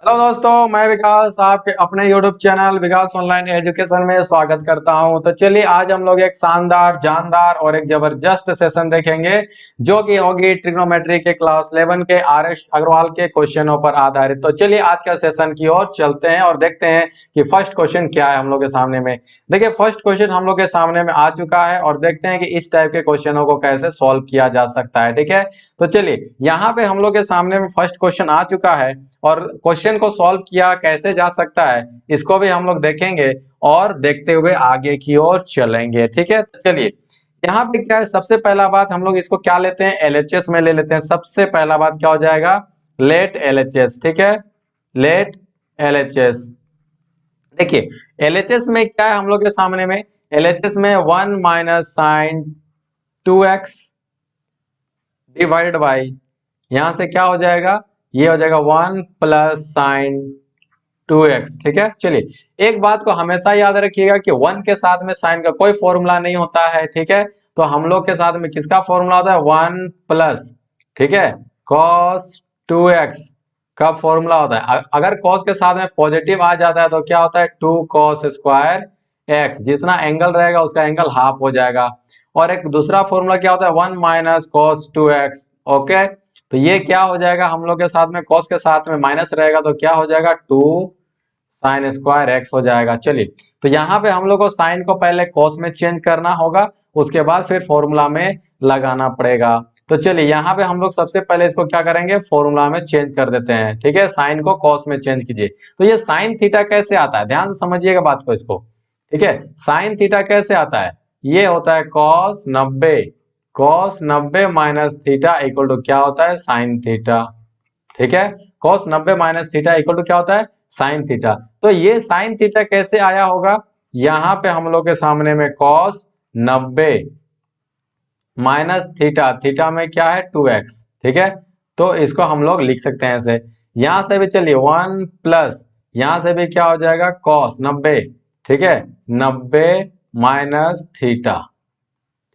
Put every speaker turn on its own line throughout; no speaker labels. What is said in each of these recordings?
Hello दोस्तों, मैं विकास आपके अपने YouTube चैनल विकास ऑनलाइन एजुकेशन में स्वागत करता हूं। तो चलिए आज हम लोग एक शानदार, जानदार और एक जबरदस्त सेशन देखेंगे जो कि होगी ट्रिग्नोमेट्री के क्लास 11 के आर.एस. अग्रवाल के क्वेश्चनों पर आधारित। तो चलिए आज का सेशन की ओर चलते हैं और देखते हैं कि फर्स्ट क्वेश्चन क्या है हम लोग के सामने में। देखिए फर्स्ट क्वेश्चन हम लोग के सामने में आ चुका है और देखते हैं कि इस टाइप के क्वेश्चनों को कैसे सॉल्व किया जा सकता है। ठीक है, तो चलिए यहाँ पे हम लोग के सामने में फर्स्ट क्वेश्चन आ चुका है और क्वेश्चन को सॉल्व किया कैसे जा सकता है इसको भी हम लोग देखेंगे और देखते हुए आगे की ओर चलेंगे। ठीक है, तो चलिए यहाँ पे क्या है, सबसे पहला बात हम लोग इसको क्या लेते हैं, एलएचएस में ले लेते हैं। सबसे पहला बात क्या हो जाएगा, लेट एलएचएस। ठीक है, लेट एलएचएस। देखिए एलएचएस में क्या है हम लोग के सामने में, एलएचएस में 1 minus sign 2x divided by, यहां से क्या हो जाएगा, ये हो जाएगा 1 प्लस साइन 2x। ठीक है, चलिए एक बात को हमेशा याद रखिएगा कि 1 के साथ में साइन का कोई फॉर्मूला नहीं होता है। ठीक है, तो हम लोग के साथ में किसका फॉर्मूला होता है, 1 प्लस, ठीक है, cos 2x का फॉर्मूला होता है। अगर cos के साथ में पॉजिटिव आ जाता है तो क्या होता है, 2 cos स्क्वायर x, जितना एंगल रहेगा उसका एंगल हाफ हो जाएगा। और एक दूसरा फॉर्मूला क्या होता है, 1 माइनस cos 2x। ओके, तो ये क्या हो जाएगा, हम लोग के साथ में cos के साथ में माइनस रहेगा तो क्या हो जाएगा, 2 साइन स्क्वायर एक्स हो जाएगा। चलिए तो यहाँ पे हम लोग को साइन को पहले cos में चेंज करना होगा, उसके बाद फिर फॉर्मूला में लगाना पड़ेगा। तो चलिए यहाँ पे हम लोग सबसे पहले इसको क्या करेंगे, फॉर्मूला में चेंज कर देते हैं। ठीक है, साइन को cos में चेंज कीजिए। तो ये साइन थीटा कैसे आता है, ध्यान से समझिएगा बात को इसको। ठीक है, साइन थीटा कैसे आता है, ये होता है cos 90 minus theta equal to क्या होता है, साइन थीटा। ठीक है, cos 90 minus theta equal to क्या होता है, साइन थीटा। तो ये साइन थीटा कैसे आया होगा, यहां पे हम लोग के सामने में cos 90 माइनस थीटा, थीटा में क्या है 2x। ठीक है, तो इसको हम लोग लिख सकते हैं ऐसे। यहां से भी चलिए 1 प्लस, यहां से भी क्या हो जाएगा cos 90, ठीक है, 90 माइनस थीटा।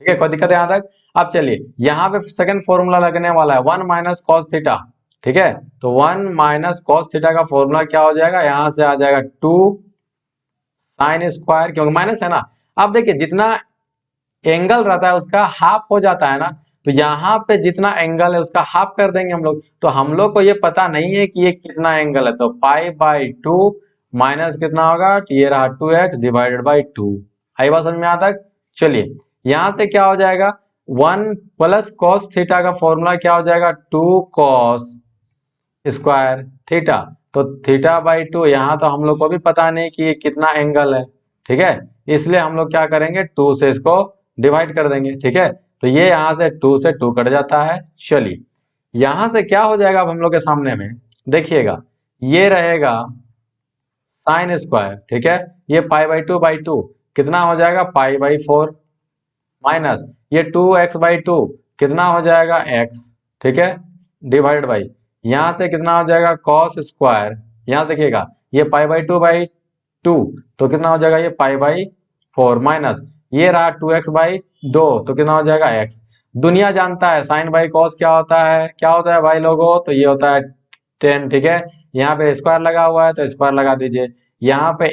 ठीक है, कोई दिक्कत है यहां तक। अब चलिए यहाँ पे सेकंड फॉर्मूला लगने वाला है 1 माइनस कॉस थीटा। ठीक है, तो 1 माइनस कॉस थीटा का फॉर्मूला क्या हो जाएगा, यहां से आ जाएगा 2 साइन स्क्वायर, क्योंकि माइनस है ना। अब देखिए जितना एंगल रहता है उसका हाफ हो जाता है ना, तो यहाँ पे जितना एंगल है उसका हाफ कर देंगे हम लोग। तो हम लोग को ये पता नहीं है कि ये कितना एंगल है, तो पाई बाई 2 माइनस कितना होगा, ये रहा 2x डिवाइडेड बाई 2। आई बात समझ में आता है। चलिए यहां से क्या हो जाएगा, 1 प्लस कॉस थीटा का फॉर्मूला क्या हो जाएगा, 2 कॉस स्क्वायर थीटा। तो थीटा बाई 2, यहाँ तो हम लोग को भी पता नहीं कि ये कितना एंगल है। ठीक है, इसलिए हम लोग क्या करेंगे, 2 से इसको डिवाइड कर देंगे। ठीक है, तो ये यहाँ से 2 से 2 कट जाता है। चलिए यहां से क्या हो जाएगा, अब हम लोग के सामने में देखिएगा, ये रहेगा साइन स्क्वायर। ठीक है, ये पाई बाई 2 कितना हो जाएगा, पाई बाई 4 माइनस ये 2x/2 कितना हो जाएगा, x। ठीक है, डिवाइड बाई यहां से कितना हो जाएगा cos स्क्वायर, यहां देखिएगा ये पाई बाई 2 तो कितना हो जाएगा, ये पाई बाई 4 माइनस ये रहा 2x/2 तो कितना हो जाएगा x। दुनिया जानता है साइन बाई कॉस क्या होता है, क्या होता है भाई लोगों, तो ये होता है 10। ठीक है, यहाँ पे स्क्वायर लगा हुआ है तो स्क्वायर लगा दीजिए। यहाँ पे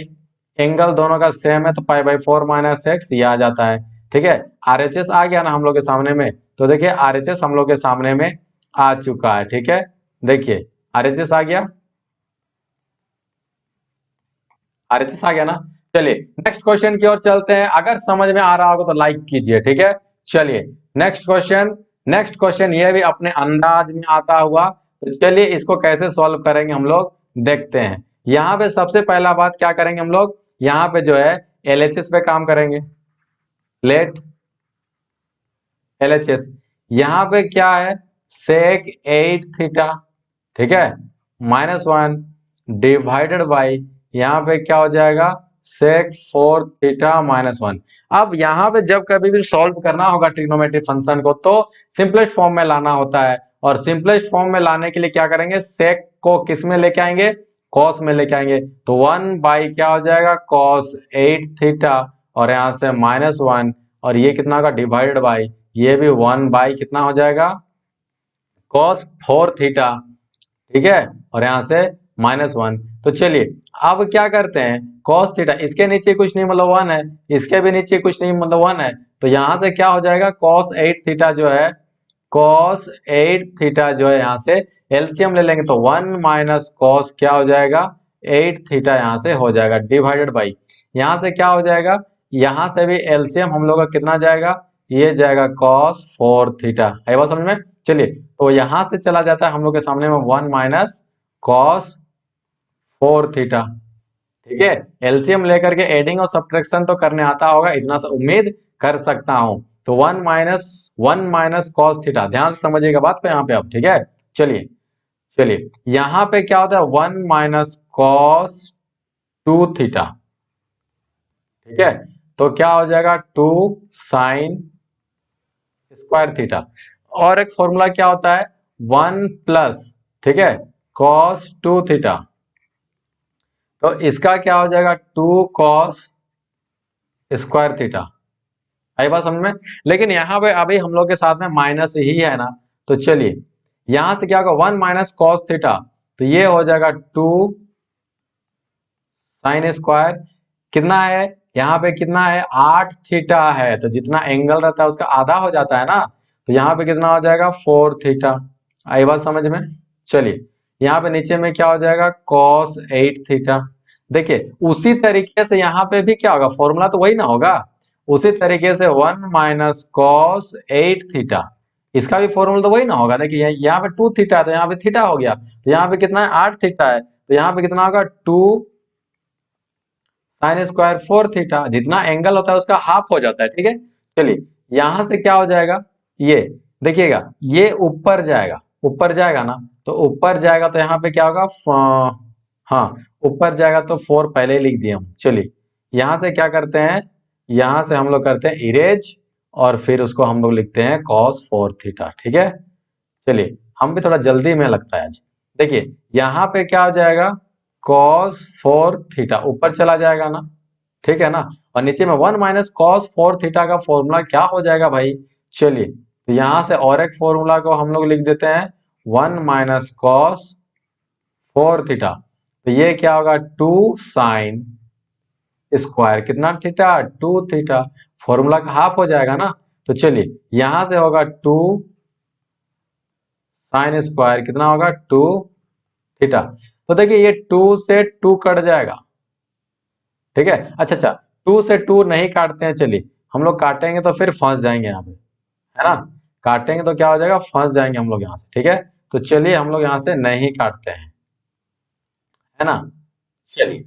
एंगल दोनों का सेम है तो पाई बाई 4 माइनस एक्स ये आ जाता है। ठीक है, आरएचएस आ गया ना हम लोग के सामने में, तो देखिए आरएचएस हम लोग के सामने में आ चुका है। ठीक है, देखिए आरएचएस आ गया, आरएचएस आ गया ना। चलिए नेक्स्ट क्वेश्चन की ओर चलते हैं, अगर समझ में आ रहा होगा तो लाइक कीजिए। ठीक है, चलिए नेक्स्ट क्वेश्चन ये भी अपने अंदाज में आता हुआ, तो चलिए इसको कैसे सॉल्व करेंगे हम लोग देखते हैं। यहाँ पे सबसे पहला बात क्या करेंगे हम लोग, यहाँ पे जो है एलएचएस पे काम करेंगे, लेट एलएचएस। यहाँ पे क्या है, सेक 8 थीटा, ठीक है, -1 डिवाइडेड बाई यहाँ पे क्या हो जाएगा, सेक 4 थीटा -1। अब यहाँ पे जब कभी भी सॉल्व करना होगा ट्रिग्नोमेट्रिक फंक्शन को तो सिंपलेस्ट फॉर्म में लाना होता है, और सिंपलेस्ट फॉर्म में लाने के लिए क्या करेंगे, सेक को किस में लेके आएंगे, कॉस में लेके आएंगे। तो 1 बाई क्या हो जाएगा, कॉस 8 थीटा, और यहाँ से -1, और ये कितना होगा डिवाइडेड बाई, ये भी 1 बाई कितना हो जाएगा, cos 4 थीटा। ठीक है, और यहां से -1। तो चलिए अब क्या करते हैं, cos थीटा इसके नीचे कुछ नहीं मतलब 1 है, इसके भी नीचे कुछ नहीं मतलब 1 है, तो यहां से क्या हो जाएगा cos 8 थीटा जो है, cos 8 थीटा जो है यहाँ से एलसीएम ले लेंगे तो 1 माइनस cos क्या हो जाएगा 8 थीटा यहाँ से हो जाएगा डिवाइडेड बाई, यहाँ से क्या हो जाएगा, यहाँ से भी एलसीएम हम लोग का कितना जाएगा, ये जाएगा cos 4 थीटा। है बात समझ में। चलिए तो यहाँ से चला जाता है हम लोग के सामने में 1 माइनस cos 4 थीटा। ठीक है, एलसीएम लेकर के एडिंग और सब्ट्रैक्शन तो करने आता होगा, इतना सा उम्मीद कर सकता हूं। तो 1 माइनस कॉस थीटा, ध्यान से समझिएगा बात को यहाँ पे अब। ठीक है, चलिए चलिए यहाँ पे क्या होता है 1 माइनस कॉस 2 थीटा। ठीक है, तो क्या हो जाएगा 2 साइन स्क्वायर थीटा। और एक फॉर्मूला क्या होता है 1 प्लस, ठीक है, कॉस 2 थीटा। तो इसका क्या हो जाएगा 2 कॉस स्क्वायर थीटा। आई बात समझ में। लेकिन यहाँ पे अभी हम लोग के साथ में माइनस ही है ना, तो चलिए यहां से क्या होगा 1 माइनस कॉस थीटा, तो ये हो जाएगा 2 साइन स्क्वायर, कितना है यहाँ पे कितना है 8 थीटा है, तो जितना एंगल रहता है उसका आधा हो जाता है ना, तो यहाँ पे कितना हो जाएगा 4 थीटा। आई बात समझ में। चलिए यहाँ पे नीचे में क्या हो जाएगा cos 8 थीटा। देखिए उसी तरीके से यहाँ पे भी क्या होगा, फॉर्मूला तो वही ना होगा, उसी तरीके से 1 माइनस कॉस 8 थीटा, इसका भी फॉर्मूला तो वही ना होगा। देखिए यहाँ पे 2 थीटा है तो यहाँ पे थीटा हो गया, तो यहाँ पे कितना है 8 थीटा है, तो यहाँ पे कितना होगा 2 साइन स्क्वायर 4 थीटा, जितना एंगल होता है उसका हाफ हो जाता है। ठीक है, चलिए यहां से क्या हो जाएगा, ये देखिएगा ये ऊपर जाएगा, ऊपर जाएगा ना, तो ऊपर जाएगा तो यहाँ पे क्या होगा हाँ ऊपर जाएगा तो 4 पहले ही लिख दिए हम। चलिए यहां से क्या करते हैं, यहां से हम लोग करते हैं इरेज, और फिर उसको हम लोग लिखते हैं cos 4 थीटा। ठीक है, चलिए हम भी थोड़ा जल्दी में लगता है आज। देखिए यहाँ पे क्या हो जाएगा cos 4 थीटा ऊपर चला जाएगा ना, ठीक है ना, और नीचे में 1 माइनस कॉस 4 थीटा का फॉर्मूला क्या हो जाएगा भाई। चलिए तो यहां से और एक फॉर्मूला को हम लोग लिख देते हैं 1 माइनस कॉस 4 थीटा, तो ये क्या होगा 2 साइन स्क्वायर कितना थीटा 2 थीटा, फॉर्मूला का हाफ हो जाएगा ना। तो चलिए यहां से होगा 2 साइन स्क्वायर कितना होगा 2 थीटा। तो देखिए ये 2 से 2 कट जाएगा। ठीक है, अच्छा 2 से 2 नहीं काटते हैं, चलिए हम लोग काटेंगे तो फिर फंस जाएंगे यहाँ पे, है ना, काटेंगे तो क्या हो जाएगा फंस जाएंगे हम लोग यहाँ से। ठीक है, तो चलिए हम लोग यहाँ से नहीं काटते हैं, है ना। चलिए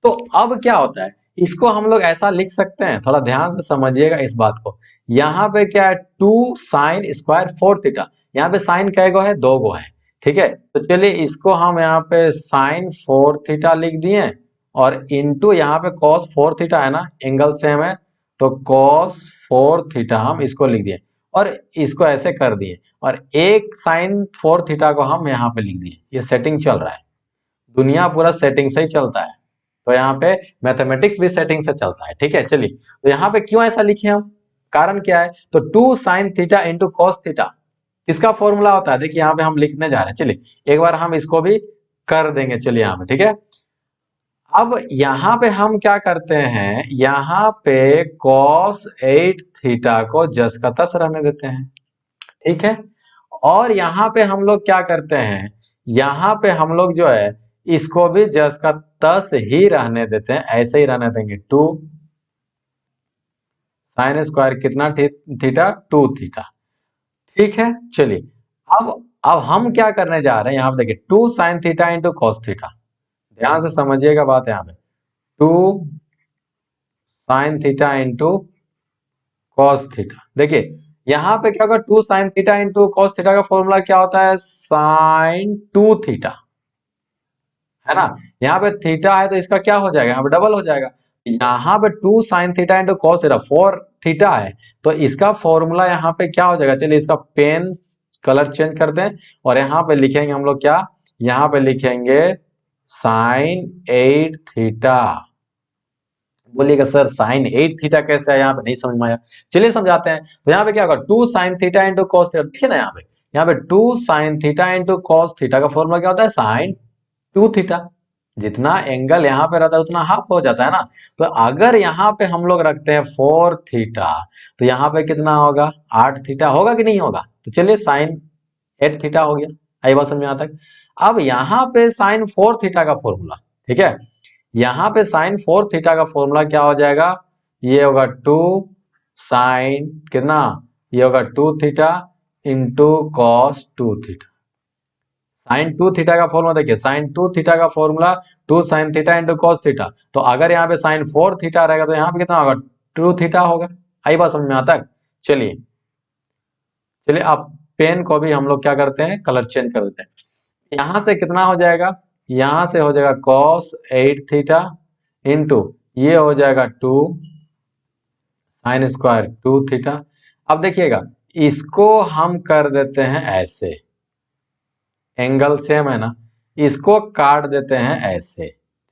तो अब क्या होता है, इसको हम लोग ऐसा लिख सकते हैं, थोड़ा ध्यान से समझिएगा इस बात को। यहाँ पे क्या है 2 साइन स्क्वायर 4 थीटा, यहाँ पे साइन कै गो है 2 गो है। ठीक है, तो चलिए इसको हम यहाँ पे साइन 4 थीटा लिख दिए, और इंटू यहाँ पे cos 4 थीटा है ना, एंगल सेम है, तो cos 4 थीटा हम इसको लिख दिए, और इसको ऐसे कर दिए, और एक साइन 4 थीटा को हम यहाँ पे लिख दिए। ये सेटिंग चल रहा है, दुनिया पूरा सेटिंग से ही चलता है, तो यहाँ पे मैथमेटिक्स भी सेटिंग से चलता है। ठीक है, चलिए तो यहाँ पे क्यों ऐसा लिखे हम, कारण क्या है, तो 2 sine theta into cos theta इसका फॉर्मूला होता है। देखिए यहाँ पे हम लिखने जा रहे हैं, चलिए एक बार हम इसको भी कर देंगे। चलिए यहाँ पे ठीक है, अब यहाँ पे हम क्या करते हैं, यहाँ पे cos 8 थीटा को जस का तस रहने देते हैं। ठीक है, और यहाँ पे हम लोग क्या करते हैं, यहाँ पे हम लोग जो है इसको भी जस का तस ही रहने देते हैं, ऐसे ही रहने देंगे 2 साइन स्क्वायर कितना थीटा 2 थीटा। ठीक है, चलिए अब हम क्या करने जा रहे हैं, यहाँ पे देखिए 2 sine theta into cos theta, ध्यान से समझिएगा बात। यहाँ पे 2 sine theta into cos theta, देखिए यहाँ पे क्या होगा 2 sine theta into cos theta का फॉर्मूला क्या होता है साइन 2 थीटा, है ना। यहाँ पे थीटा है तो इसका क्या हो जाएगा, यहाँ पे डबल हो जाएगा। यहाँ पे 2 sine theta into cos theta 4 theta है, तो इसका फॉर्मूला यहाँ पे क्या हो जाएगा, चलिए इसका पेन कलर चेंज कर दें, और यहाँ पे लिखेंगे हम लोग क्या, यहाँ पे लिखेंगे साइन 8 थीटा। बोलिएगा सर साइन 8 थीटा कैसे है, यहाँ पे नहीं समझ में आया, चलिए समझाते हैं। तो यहाँ पे क्या होगा 2 sine theta into cos theta, देखिए ना यहाँ पे 2 sine theta into cos theta का फॉर्मूला क्या होता है साइन टू थीटा। जितना एंगल यहाँ पे रहता है उतना हाफ हो जाता है ना। तो अगर यहाँ पे हम लोग रखते हैं 4 थीटा, तो यहाँ पे कितना होगा, 8 थीटा होगा कि नहीं होगा। तो चलिए साइन 8 थीटा हो गया। आई बात समझ में यहाँ तक। अब यहाँ पे साइन 4 थीटा का फॉर्मूला, ठीक है, यहाँ पे साइन 4 थीटा का फॉर्मूला क्या हो जाएगा, ये होगा 2 साइन कितना, ये होगा 2 theta into cos 2 theta. Sine 2 theta का फॉर्मूला देखिए, साइन 2 थीटा का formula 2 sine theta into cos theta. तो अगर यहाँ पे साइन 4 थीटा रहेगा तो यहाँ पे कितना होगा, 2 थीटा होगा। आई बात समझ में आता है। चलिए चलिए अब पेन को भी हम लोग क्या करते हैं, कलर चेंज कर देते हैं। यहां से कितना हो जाएगा, यहां से हो जाएगा कॉस 8 थीटा इंटू ये हो जाएगा 2 साइन स्क्वायर 2 थीटा। अब देखिएगा इसको हम कर देते हैं ऐसे, एंगल सेम है ना, इसको काट देते हैं ऐसे,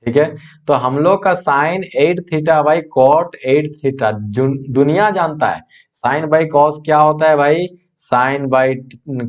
ठीक है। तो हम लोग का sine 8 theta by cot 8 theta दुनिया जानता है। साइन बाई कॉस क्या होता है भाई, साइन बाई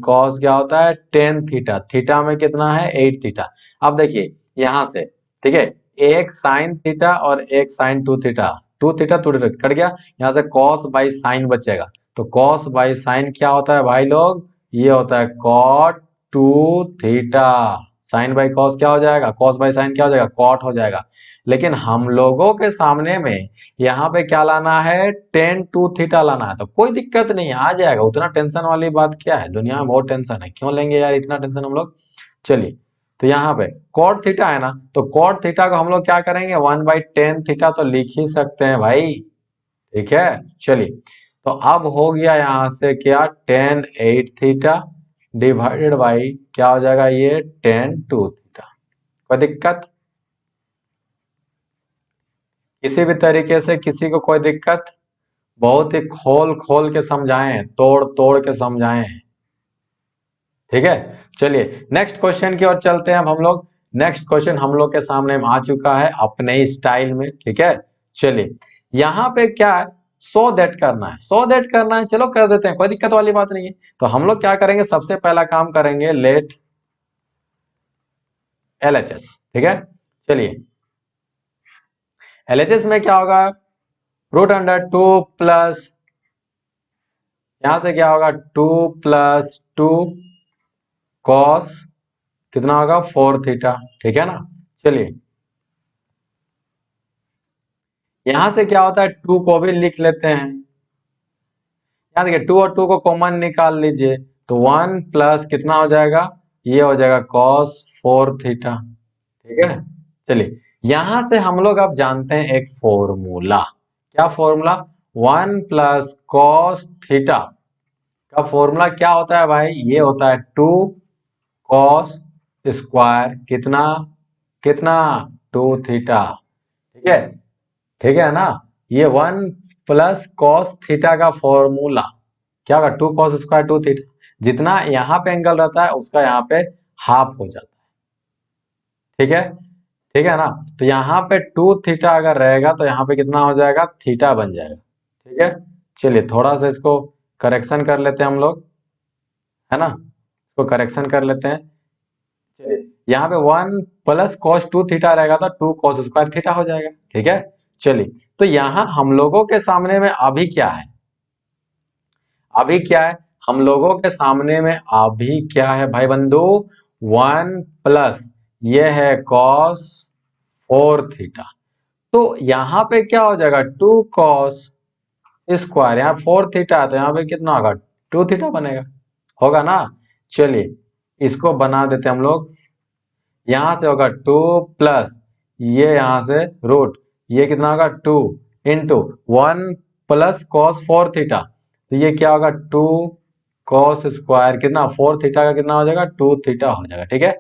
कॉस क्या होता है 10 थीटा, थीटा में कितना है 8 थीटा। अब देखिए यहां से, ठीक है, एक साइन थीटा और एक sine 2 theta, 2 theta 2 theta cut गया, यहां से कॉस बाई साइन बचेगा। तो कॉस बाई साइन क्या होता है भाई लोग, ये होता है cot 2 theta. Sine by cos क्या हो जाएगा, कॉस बाई साइन क्या हो जाएगा, कॉट हो जाएगा। लेकिन हम लोगों के सामने में यहाँ पे क्या लाना है, टेन 2 थीटा लाना है। तो कोई दिक्कत नहीं है, आ जाएगा, उतना टेंशन वाली बात क्या है, दुनिया में बहुत टेंशन है, क्यों लेंगे यार इतना टेंशन हम लोग। चलिए तो यहाँ पे कॉट थीटा है ना, तो कॉट थीटा को हम लोग क्या करेंगे, 1/10 थीटा तो लिख ही सकते हैं भाई, ठीक है। चलिए तो अब हो गया यहाँ से क्या, टेन 8 थीटा डिवाइडेड बाई क्या हो जाएगा, ये टेन 2 थीटा। कोई दिक्कत, किसी भी तरीके से किसी को कोई दिक्कत, बहुत ही खोल खोल के समझाएं, तोड़ तोड़ के समझाएं, ठीक है। चलिए नेक्स्ट क्वेश्चन की ओर चलते हैं अब हम लोग। नेक्स्ट क्वेश्चन हम लोग के सामने आ चुका है अपने ही स्टाइल में, ठीक है। चलिए यहाँ पे क्या है, सो दैट करना है, सो दैट करना है, चलो कर देते हैं, कोई दिक्कत वाली बात नहीं है। तो हम लोग क्या करेंगे, सबसे पहला काम करेंगे लेट LHS, ठीक है। चलिए LHS में क्या होगा, रूट अंडर 2 प्लस, यहां से क्या होगा 2 प्लस 2 कॉस कितना होगा 4 थीटा, ठीक है ना। चलिए यहां से क्या होता है, 2 को भी लिख लेते हैं, यहाँ देखिए 2 और 2 को कॉमन निकाल लीजिए, तो 1 प्लस कितना हो जाएगा, ये हो जाएगा कॉस 4 थीटा, ठीक है। चलिए यहां से हम लोग अब जानते हैं एक फॉर्मूला, क्या फॉर्मूला, 1 प्लस कॉस थीटा का फॉर्मूला क्या होता है भाई, ये होता है 2 कॉस स्क्वायर कितना कितना 2 थीटा, ठीक है, ठीक है ना। ये 1 प्लस कॉस थीटा का फॉर्मूला क्या होगा, 2 कॉस स्क्वायर 2 थीटा, जितना यहाँ पे एंगल रहता है उसका यहाँ पे हाफ हो जाता है, ठीक है, ठीक है ना। तो यहाँ पे 2 थीटा अगर रहेगा तो यहाँ पे कितना हो जाएगा, थीटा बन जाएगा, ठीक है। चलिए थोड़ा सा इसको करेक्शन कर लेते हैं हम लोग, है ना, इसको करेक्शन कर लेते हैं। चलिए यहाँ पे 1 प्लस कॉस 2 थीटा रहेगा तो 2 कॉस स्क्वायर थीटा हो जाएगा, ठीक है। चलिए तो यहाँ हम लोगों के सामने में अभी क्या है, अभी क्या है, हम लोगों के सामने में अभी क्या है भाई बंधु, 1 प्लस ये है कॉस 4 थीटा। तो यहाँ पे क्या हो जाएगा 2 कॉस स्क्वायर, यहाँ 4 थीटा है तो यहाँ पे कितना होगा 2 थीटा बनेगा, होगा ना। चलिए इसको बना देते हम लोग, यहां से होगा 2 प्लस ये यहां से रूट, ये कितना होगा 2 इंटू 1 प्लस कॉस 4 थीटा, तो ये क्या होगा 2 कॉस स्क्वायर कितना 4 थीटा का कितना हो जाएगा 2 थीटा हो जाएगा, ठीक है।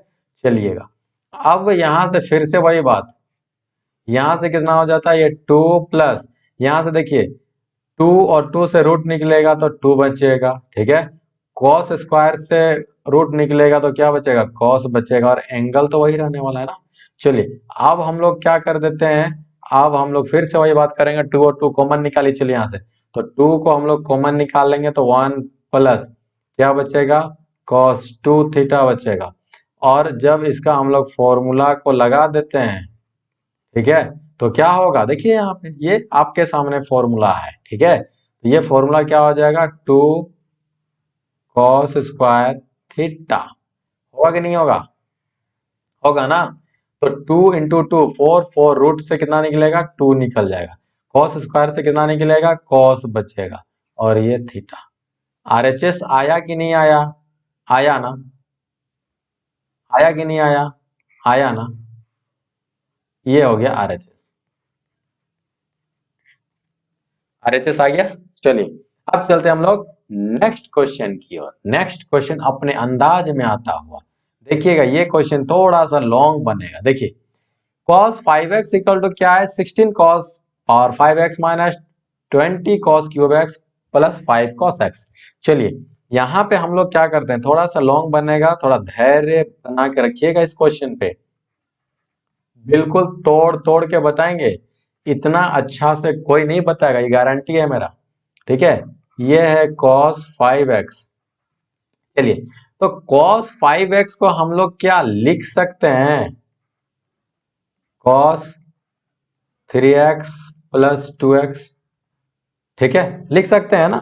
चलिएगा अब यहां से फिर से वही बात, यहां से कितना हो जाता है ये 2 प्लस, यहां से देखिए 2 और 2 से रूट निकलेगा तो 2 बचेगा, ठीक है। कॉस स्क्वायर से रूट निकलेगा तो क्या बचेगा, कॉस बचेगा, और एंगल तो वही रहने वाला है ना। चलिए अब हम लोग क्या कर देते हैं, अब हम लोग फिर से वही बात करेंगे, 2 और 2 कॉमन निकालिए, चलिए यहाँ से, तो 2 को हम लोग कॉमन निकाल लेंगे तो 1 प्लस क्या बचेगा, कॉस 2 थीटा बचेगा, और जब इसका हम लोग फॉर्मूला को लगा देते हैं, ठीक है, तो क्या होगा, देखिए यहाँ पे ये आपके सामने फॉर्मूला है, ठीक है, तो ये फॉर्मूला क्या हो जाएगा, 2 cos स्क्वायर थीटा, होगा कि नहीं होगा, होगा ना। तो 2 × 2 4, 4 रूट से कितना निकलेगा, 2 निकल जाएगा, cos स्क्वायर से कितना निकलेगा, cos बचेगा, और ये थीटा। आरएचएस आया कि नहीं आया, आया ना, आया कि नहीं आया, आया ना, ये हो गया आरएचएस, आरएचएस आ गया। चलिए अब चलते हम लोग नेक्स्ट क्वेश्चन की ओर। नेक्स्ट क्वेश्चन अपने अंदाज में आता हुआ, देखिएगा ये क्वेश्चन थोड़ा सा लॉन्ग बनेगा। देखिए cos 5x इक्वल टू क्या है, 16 cos और 5x minus 20 cos cube x plus 5 cos x। चलिए यहाँ पे हम लोग क्या करते हैं, थोड़ा सा लॉन्ग बनेगा, थोड़ा धैर्य बना के रखिएगा इस क्वेश्चन पे, बिल्कुल तोड़ तोड़ के बताएंगे, इतना अच्छा से कोई नहीं बताएगा, ये गारंटी है मेरा, ठीक है। ये है cos 5x। चलिए तो cos 5x को हम लोग क्या लिख सकते हैं, cos 3x प्लस 2x, ठीक है, लिख सकते हैं ना,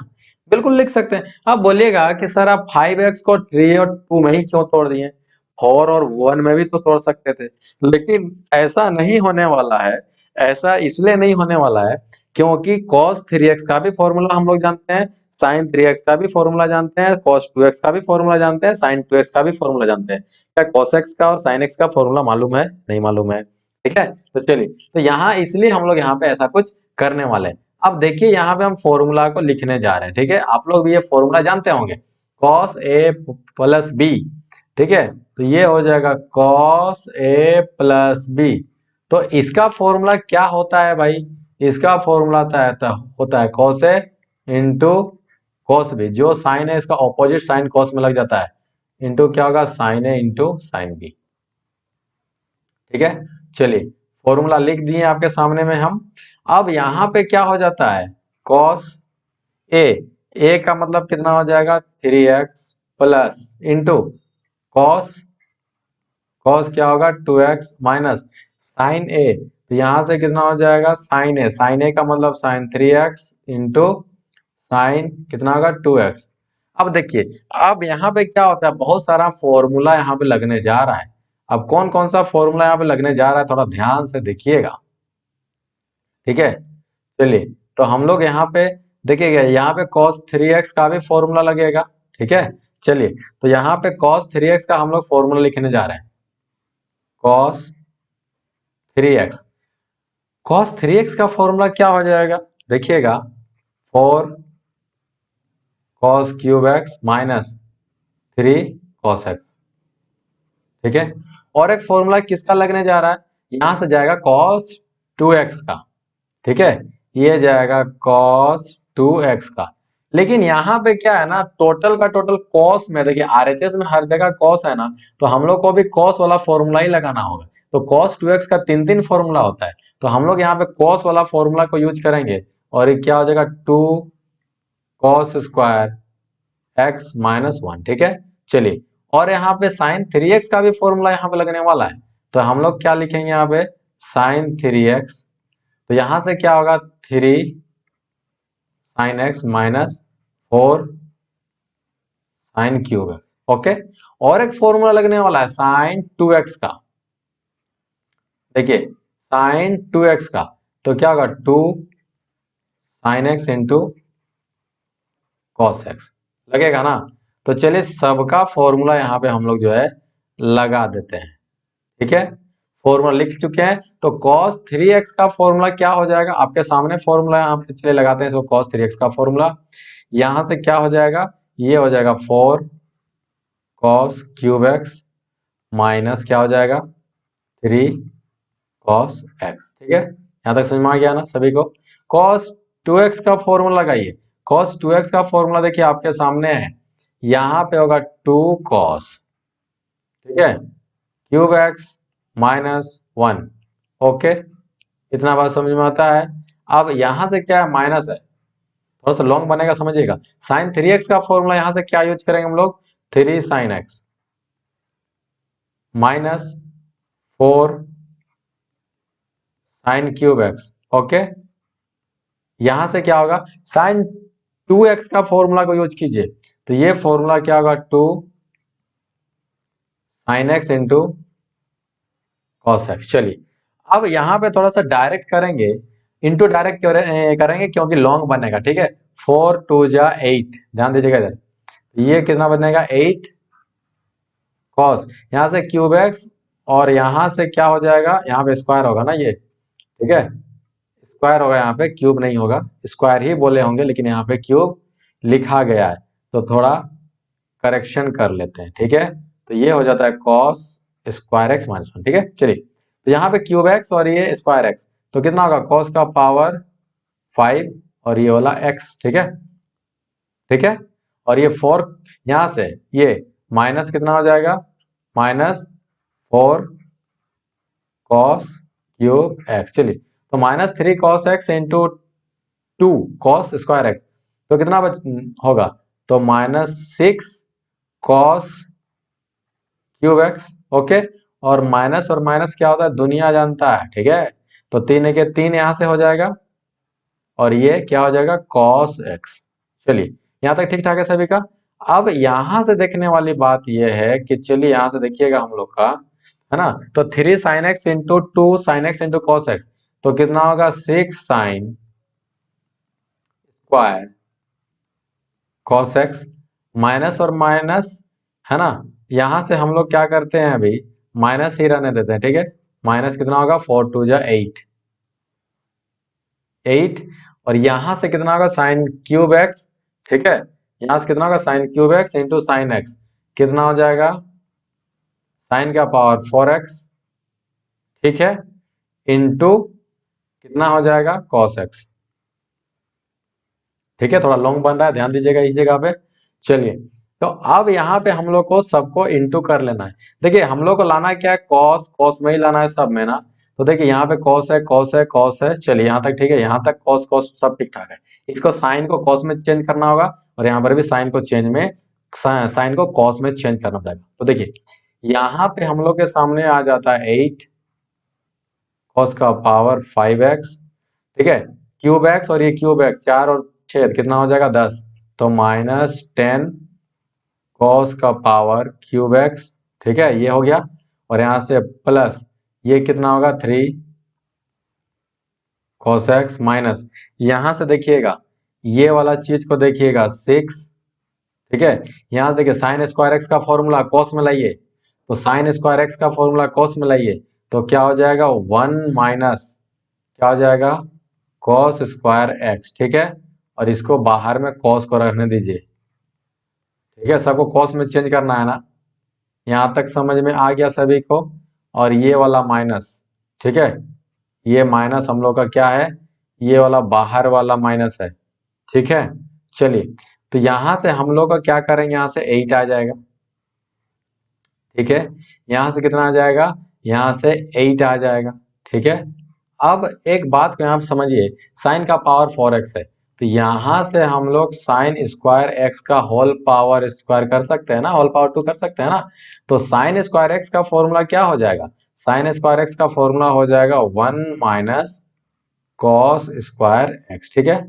बिल्कुल लिख सकते हैं। अब बोलिएगा कि सर आप 5x को 3 और 2 में ही क्यों तोड़ दिए, 4 और 1 में भी तो तोड़ सकते थे, लेकिन ऐसा नहीं होने वाला है। ऐसा इसलिए नहीं होने वाला है क्योंकि cos 3x का भी फॉर्मूला हम लोग जानते हैं, sin 3x का भी फॉर्मूला जानते हैं, cos 2x का भी फॉर्मूला जानते हैं, sin 2x का भी फॉर्मूला जानते हैं। क्या cos x का और sin x का फॉर्मूला मालूम है, नहीं मालूम है, ठीक है। तो चलिए, तो यहाँ इसलिए हम लोग यहाँ पे ऐसा कुछ करने वाले हैं। अब देखिए यहाँ पे हम फॉर्मूला को लिखने जा रहे हैं, ठीक है, आप लोग भी ये फॉर्मूला जानते होंगे, cos a प्लस b, ठीक है, तो ये हो जाएगा cos a प्लस b। तो इसका फॉर्मूला क्या होता है भाई, इसका फॉर्मूला होता है cos a into cos b, जो साइन है इसका ऑपोजिट साइन cos में लग जाता है, इंटू क्या होगा sin a into sin b, ठीक है। चलिए फॉर्मूला लिख दिए आपके सामने में हम। अब यहाँ पे क्या हो जाता है, cos a, a का मतलब कितना हो जाएगा 3x plus into cos, cos क्या होगा 2x माइनस साइन a, तो यहाँ से कितना हो जाएगा साइन a का मतलब साइन 3x इंटू साइन कितना होगा 2x। अब देखिए, अब यहाँ पे क्या होता है, बहुत सारा फॉर्मूला यहाँ पे लगने जा रहा है। अब कौन कौन सा फॉर्मूला यहाँ पे लगने जा रहा है, थोड़ा ध्यान से देखिएगा, ठीक है। चलिए तो हम लोग यहाँ पे देखिएगा, यहाँ पे cos 3x का भी फॉर्मूला लगेगा, ठीक है। चलिए तो यहाँ पे cos 3x का हम लोग फॉर्मूला लिखने जा रहे हैं, cos 3x, cos 3x का फॉर्मूला क्या हो जाएगा, देखिएगा 4 cos cube x minus 3 cos x, ठीक है। और एक फॉर्मूला किसका लगने जा रहा है, यहां से जाएगा cos 2x का, ठीक है, ये जाएगा cos 2x का। लेकिन यहाँ पे क्या है ना, टोटल का टोटल cos में, देखिए आरएचएस में हर जगह cos है ना, तो हम लोग को भी cos वाला फॉर्मूला ही लगाना होगा। तो cos 2x का 3 फॉर्मूला होता है, तो हम लोग यहाँ पे cos वाला फॉर्मूला को यूज करेंगे, और ये क्या हो जाएगा 2 cos स्क्वायर x माइनस 1, ठीक है। चलिए और यहाँ पे साइन 3x का भी फॉर्मूला यहाँ पे लगने वाला है, तो हम लोग क्या लिखेंगे यहाँ पे साइन 3x, तो यहां से क्या होगा 3 sine x minus 4 sine cube x, okay. और एक फॉर्मूला लगने वाला है साइन 2x का, देखिए साइन 2x का, तो क्या होगा 2 sine x into cos x, लगेगा ना। तो चलिए सबका फॉर्मूला यहाँ पे हम लोग जो है लगा देते हैं, ठीक है। फॉर्मूला लिख चुके हैं, तो cos 3x का फॉर्मूला क्या हो जाएगा, आपके सामने फॉर्मूला यहाँ पे, चलिए लगाते हैं इसको, cos 3x का फॉर्मूला यहां से क्या हो जाएगा, ये हो जाएगा 4 cos क्यूब x माइनस क्या हो जाएगा 3 cos x, ठीक है। यहां तक समझ में आ गया ना सभी को। cos 2x का फॉर्मूला लगाइए, cos 2x का फॉर्मूला देखिए आपके सामने है, यहां पे होगा 2 cos, ठीक है, क्यूब x माइनस 1, ओके, इतना बात समझ में आता है। अब यहां से क्या है, माइनस है, थोड़ा सा लॉन्ग बनेगा, समझिएगा। साइन 3x का फॉर्मूला यहां से क्या यूज करेंगे हम लोग, 3 sine x, minus 4 sine cube x. Okay, यहां से क्या होगा, साइन 2x का फॉर्मूला को यूज कीजिए, तो ये फॉर्मूला क्या होगा, 2 sine x into cos x. चलिए अब यहां पे थोड़ा सा डायरेक्ट करेंगे, इंटू डायरेक्ट करेंगे क्योंकि लॉन्ग बनेगा। ठीक है, 4 2 जा 8, ध्यान दीजिएगा इधर, ये कितना बनेगा 8 कॉस, यहां से क्यूब एक्स, और यहां से क्या हो जाएगा, यहाँ पे स्क्वायर होगा ना ये, ठीक है, स्क्वायर होगा, यहाँ पे क्यूब नहीं होगा, स्क्वायर ही बोले होंगे लेकिन यहाँ पे क्यूब लिखा गया है, तो थोड़ा करेक्शन कर लेते हैं। ठीक है, तो ये हो जाता है कॉस स्क्वायर एक्स माइनस 1। ठीक है, चलिए, तो यहाँ पे क्यूब एक्स और ये स्क्वायर एक्स, तो कितना होगा, कॉस का पावर 5 और ये वाला एक्स। ठीक है, ठीक है, और ये 4, यहां से ये माइनस कितना हो जाएगा, -4 कॉस क्यूब एक्स। चलिए, तो -3 cos x into 2 cos square x, तो कितना होगा, तो -6 कॉस क्यूब एक्स। ओके, और माइनस क्या होता है, दुनिया जानता है। ठीक है, तो 3 के 3 यहां से हो जाएगा, और ये क्या हो जाएगा, कॉस एक्स। चलिए, यहां तक ठीक ठाक है सभी का। अब यहां से देखने वाली बात यह है कि चलिए यहां से देखिएगा हम लोग का, है ना, तो 3 sine x into 2 sine x into cos x, तो कितना होगा, 6 sine square cos x, minus और माइनस, है ना, यहां से हम लोग क्या करते हैं, अभी माइनस ही रहने देते हैं। ठीक है, माइनस कितना होगा, 4 2 जा 8, और यहां से कितना होगा, साइन क्यूब एक्स। ठीक है, यहां से कितना होगा, sign cube x into sine x, कितना हो जाएगा, साइन का पावर 4x। ठीक है, इंटू कितना हो जाएगा, कॉस एक्स। ठीक है, थोड़ा लॉन्ग बन रहा है, ध्यान दीजिएगा इस जगह पे। चलिए, तो अब यहाँ पे हम लोग को सबको इंटू कर लेना है। देखिए हम लोग को लाना क्या है, कॉस, कॉस में ही लाना है सब में ना, तो देखिए यहाँ पे कॉस है, कॉस है, कॉस है। चलिए यहाँ तक ठीक है, यहाँ तक कॉस कॉस सब ठीक ठाक है। इसको साइन को कॉस में चेंज करना होगा, और यहाँ पर भी साइन को चेंज में, साइन को कॉस में चेंज करना पड़ेगा। तो देखिए यहाँ पे हम लोग के सामने आ जाता है 8 कॉस का पावर 5x। ठीक है, क्यूब एक्स, और ये क्यूब एक्स 4 और 6 कितना हो जाएगा, 10, तो -10 कॉस का पावर क्यूब एक्स। ठीक है, ये हो गया, और यहां से प्लस ये कितना होगा, 3 कॉस एक्स, माइनस यहां से देखिएगा ये वाला चीज को देखिएगा 6। ठीक है, यहां से देखिए साइन स्क्वायर एक्स का फॉर्मूला कॉस में लाइए, तो साइन स्क्वायर एक्स का फॉर्मूला कॉस में लाइए, तो क्या हो जाएगा, 1 माइनस क्या हो जाएगा, कॉस स्क्वायर एक्स। ठीक है, और इसको बाहर में कॉस को रखने दीजिए। ठीक है, सबको कॉस में चेंज करना है ना, यहां तक समझ में आ गया सभी को। और ये वाला माइनस, ठीक है, ये माइनस हम लोग का क्या है, ये वाला बाहर वाला माइनस है। ठीक है, चलिए, तो यहां से हम लोग का क्या करेंगे, यहां से 8 आ जाएगा। ठीक है, यहां से कितना आ जाएगा, यहां से 8 आ जाएगा। ठीक है, अब एक बात को यहाँ पे समझिए, साइन का पावर 4x है, तो यहां से हम लोग साइन स्क्वायर एक्स का होल पावर स्क्वायर कर सकते हैं ना, होल पावर 2 कर सकते हैं ना, तो साइन स्क्वायर एक्स का फॉर्मूला क्या हो जाएगा, साइन स्क्वायर एक्स का फॉर्मूला हो जाएगा 1 माइनस कॉस स्क्वायर एक्स। ठीक है,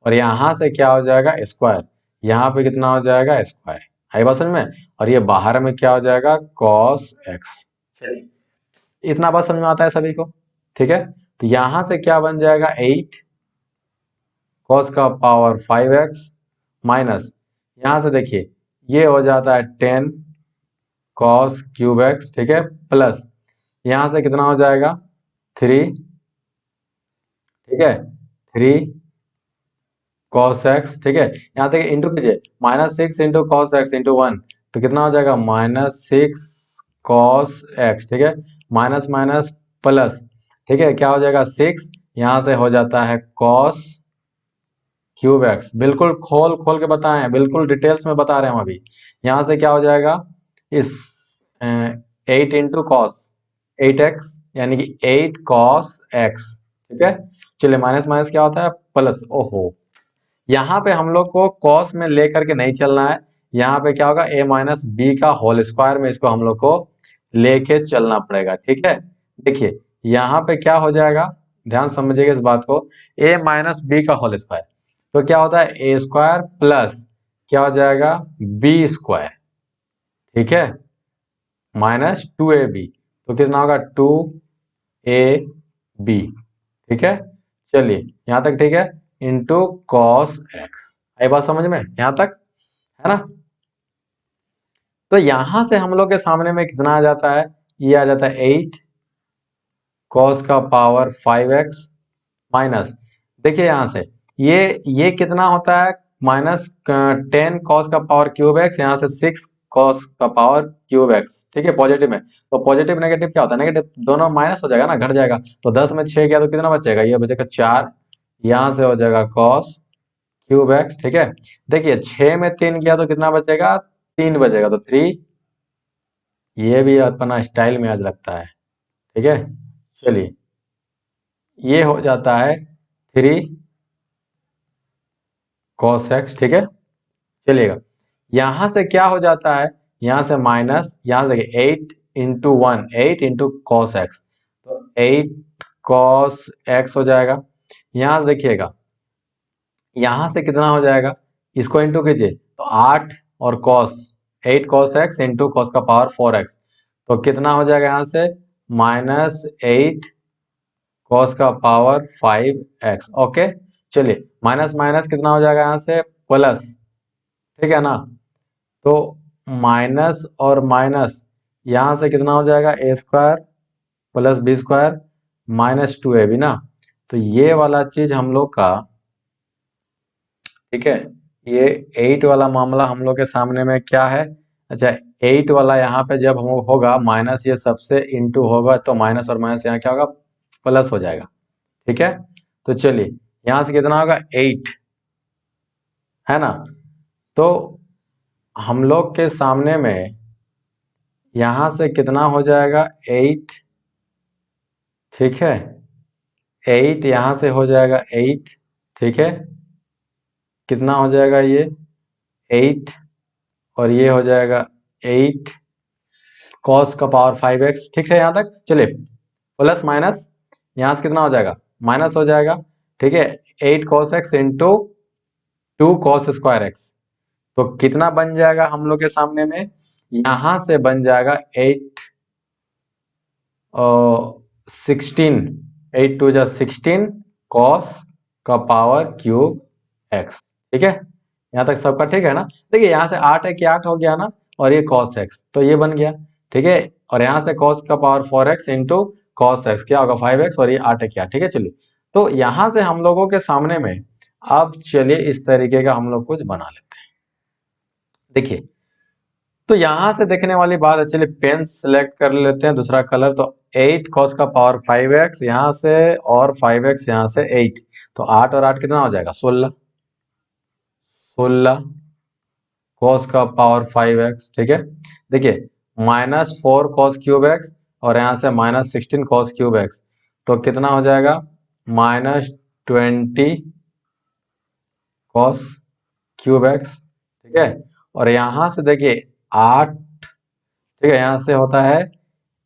और यहां से क्या हो जाएगा, स्क्वायर, यहाँ पे कितना हो जाएगा, स्क्वायर। आई बात समझ में, और ये बाहर में क्या हो जाएगा, कॉस एक्स। इतना बात समझ में आता है सभी को। ठीक है, तो यहां से क्या बन जाएगा, 8 कॉस का पावर 5x, माइनस यहां से देखिए ये हो जाता है 10 कॉस क्यूब एक्स। ठीक है, प्लस यहां से कितना हो जाएगा, 3। ठीक है, 3 कॉस एक्स। ठीक है, यहाँ तक इंटू कीजिए, -6 इंटू कॉस एक्स इंटू 1, तो कितना हो जाएगा, -6 कॉस एक्स। ठीक है, माइनस माइनस प्लस, ठीक है, क्या हो जाएगा, 6, यहां से हो जाता है कॉस क्यूब एक्स। बिल्कुल खोल खोल के बताए हैं, बिल्कुल डिटेल्स में बता रहे हैं हम अभी। यहां से क्या हो जाएगा, इस 8 इंटू कॉस 8x, यानी कि 8 कॉस एक्स। ठीक है, चलिए माइनस माइनस क्या होता है, प्लस। ओहो, यहाँ पे हम लोग को कॉस में लेकर के नहीं चलना है, यहाँ पे क्या होगा, a माइनस बी का होल स्क्वायर में इसको हम लोग को लेके चलना पड़ेगा। ठीक है, देखिए यहाँ पे क्या हो जाएगा, ध्यान समझिएगा इस बात को, a माइनस बी का होल स्क्वायर, तो क्या होता है ए स्क्वायर प्लस क्या हो जाएगा बी स्क्वायर, ठीक है, माइनस 2ab, तो कितना होगा 2ab, ठीक है। चलिए यहाँ तक ठीक है, इंटू कॉस एक्स, आई बात समझ में यहाँ तक, है ना। तो यहां से हम लोग के सामने में कितना आ जाता है, ये आ जाता है 8 कॉस का पावर 5x माइनस, देखिए यहां से ये कितना होता है माइनस 10 कॉस का पावर क्यूब एक्स, यहाँ से 6 कॉस का पावर क्यूब एक्स, ठीक है, पॉजिटिव में, तो पॉजिटिव नेगेटिव क्या होता है, नेगेटिव दोनों माइनस हो जाएगा ना, घट जाएगा, तो 10 में 6 गया तो कितना बचेगा, ये बचेगा 4, यहाँ से हो जाएगा कॉस क्यूब एक्स, ठीक है। देखिए 6 में 3 गया तो कितना बचेगा, 3 बचेगा, तो 3, ये भी अपना स्टाइल में आज लगता है, ठीक है। चलिए ये हो जाता है 3 कॉस एक्स, ठीक है। चलिएगा यहां से क्या हो जाता है, यहां से माइनस, यहां से देखिए 8 इंटू 1, 8 इंटू कॉस एक्स, तो 8 कॉस एक्स हो जाएगा। यहां से देखिएगा यहां से कितना हो जाएगा, इसको इंटू कीजिए तो 8 और cos, 8 cos x into cos का पावर 4x, तो कितना हो जाएगा यहाँ से माइनस 8 कॉस का पावर 5x, ओके। चलिए माइनस माइनस कितना हो जाएगा यहाँ से प्लस, ठीक है ना, तो माइनस और माइनस यहाँ से कितना हो जाएगा a square plus b square minus 2ab ना, तो ये वाला चीज हम लोग का, ठीक है, ये 8 वाला मामला हम लोग के सामने में क्या है, अच्छा 8 वाला यहाँ पे जब हम होगा माइनस, ये सबसे इंटू होगा तो माइनस और माइनस यहाँ क्या होगा प्लस हो जाएगा, ठीक है। तो चलिए यहाँ से कितना होगा 8, है ना, तो हम लोग के सामने में यहाँ से कितना हो जाएगा 8, ठीक है, 8 यहाँ से हो जाएगा 8, ठीक है, कितना हो जाएगा ये 8 और ये हो जाएगा 8 कॉस का पावर 5x, ठीक है यहाँ तक। चलिए प्लस माइनस यहाँ से कितना हो जाएगा माइनस हो जाएगा, ठीक है, 8 cos x into 2 cos square x, तो कितना बन जाएगा हम लोग के सामने में, यहां से बन जाएगा 8 16, 8 टू जा 16 कॉस का पावर क्यूब एक्स, ठीक है, यहाँ तक सबका ठीक है ना। देखिए यहाँ से 8 है कि 8 हो गया ना, और ये कॉस एक्स तो ये बन गया, ठीक है, और यहाँ से कॉस का power 4x into cos x क्या होगा 5x, और ये 8 है क्या, ठीक है। चलिए तो यहाँ से हम लोगों के सामने में अब चलिए इस तरीके का हम लोग कुछ बना लेते हैं। देखिए तो यहां से देखने वाली बात है, चलिए पेन सिलेक्ट कर लेते हैं दूसरा कलर, तो 8 कॉस का पावर 5x यहाँ से और 5x यहाँ से 8, तो 8 और 8 कितना हो जाएगा 16, 16 कॉस का पावर 5x, ठीक है। देखिए माइनस 4 कॉस क्यूब एक्स और यहाँ से माइनस 16 कॉस क्यूब एक्स, तो कितना हो जाएगा माइनस 20 कॉस क्यूब एक्स, ठीक है, और यहाँ से देखिए 8, ठीक है, यहाँ से होता है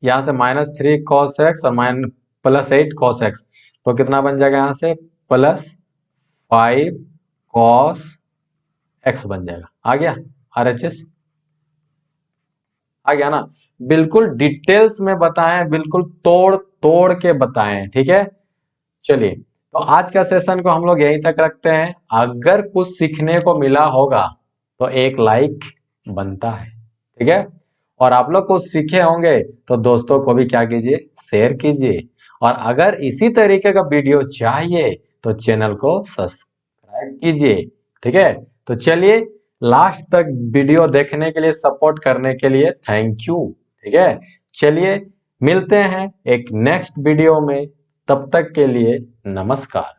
यहाँ से माइनस 3 कॉस एक्स और प्लस 8 कॉस एक्स, तो कितना बन जाएगा यहाँ से प्लस 5 कॉस एक्स बन जाएगा, आ गया RHS, आ गया ना। बिल्कुल डिटेल्स में बताएं, बिल्कुल तोड़ तोड़ के बताएं, ठीक है। चलिए तो आज का सेशन को हम लोग यहीं तक रखते हैं, अगर कुछ सीखने को मिला होगा तो एक लाइक बनता है, ठीक है, और आप लोग कुछ सीखे होंगे तो दोस्तों को भी क्या कीजिए शेयर कीजिए, और अगर इसी तरीके का वीडियो चाहिए तो चैनल को सब्सक्राइब कीजिए, ठीक है। तो चलिए लास्ट तक वीडियो देखने के लिए, सपोर्ट करने के लिए थैंक यू, ठीक है। चलिए मिलते हैं एक नेक्स्ट वीडियो में, तब तक के लिए नमस्कार।